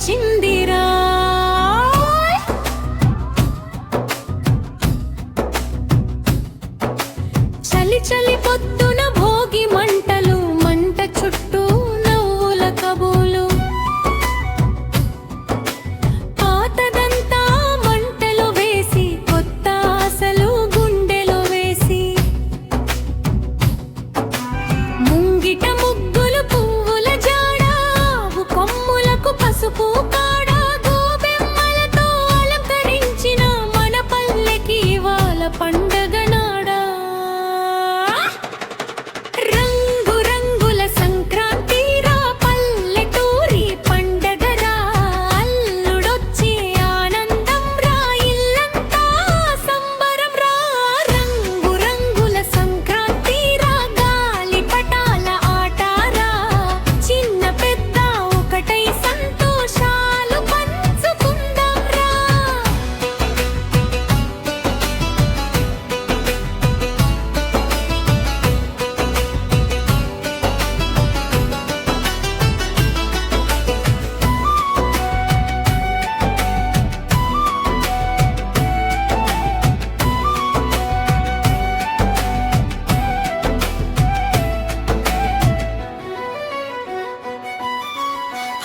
వచ్చిందిరా. చలి చలి పొద్దున భోగి మంటలు, మంట చుట్టూ నవ్వుల కబూలు. పాతదంతా మంటలు వేసి, కొత్త ఆశలు గుండెలో వేసి, ముంగిట ముగ్గులు పువ్వుల జాడ, కొమ్ములకు పసుపు కాడ, గోబెమ్మలతో అలంకరించిన మన పల్లెకి ఇవాళ పండగ నాడా. రంగు రంగుల సంక్రాంతి రా, పల్లెటూరి పండగరా, అల్లుడొచ్చి ఆనందం రా, ఇల్లంతా సంబరం రా. రంగు రంగుల సంక్రాంతి రా, గాలి పటాల ఆటారా, చిన్న పెద్ద ఒకటై సంతోషాలు పంచుకుందాం రా.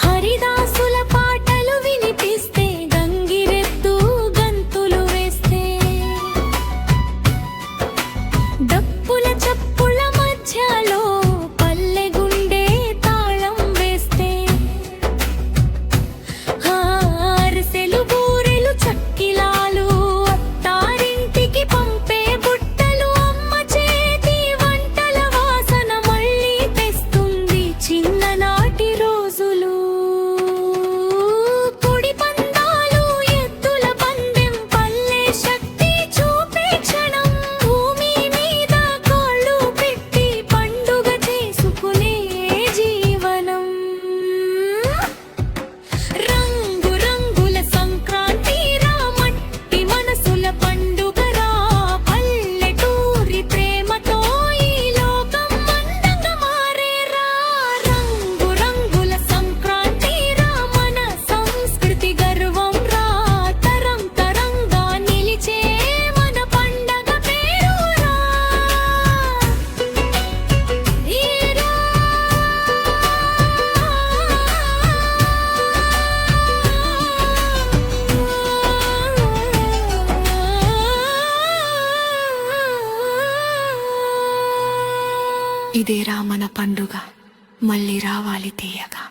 హరిదాసుల పాటలు వినిపిస్తే, గంగిరెద్దు గంతులు వేస్తే, డప్పుల చప్పుల మధ్యలో పల్లె గుండె తాళం వేస్తే, అరిసెలు బూరెలు చక్కిలాలు, అత్తారింటికి పంపే బుట్టలు, అమ్మ చేతి వంటల వాసన మళ్ళీ తెస్తుంది చిన్ననాటి రోజులు. కుడి పందాలు, ఎద్దుల పందెం, పల్లె శక్తి చూపే క్షణం, భూమి మీద కాళ్ళు పెట్టి పండుగ చేసుకునే జీవనం. రంగు రంగుల సంక్రాంతి రా, మట్టి మనసుల పండుగరా, పల్లెటూరి ప్రేమతో ఈ లోకం అందంగా మారేరా. రంగు రంగుల సంక్రాంతి రా, మన సంస్కృతి గర్వం రా, తరం తరంగా నిలిచే మన పండగ పేరురా. ఈరా ఇదేరా మన పండుగ, మళ్ళీ రావాలి తీయగా.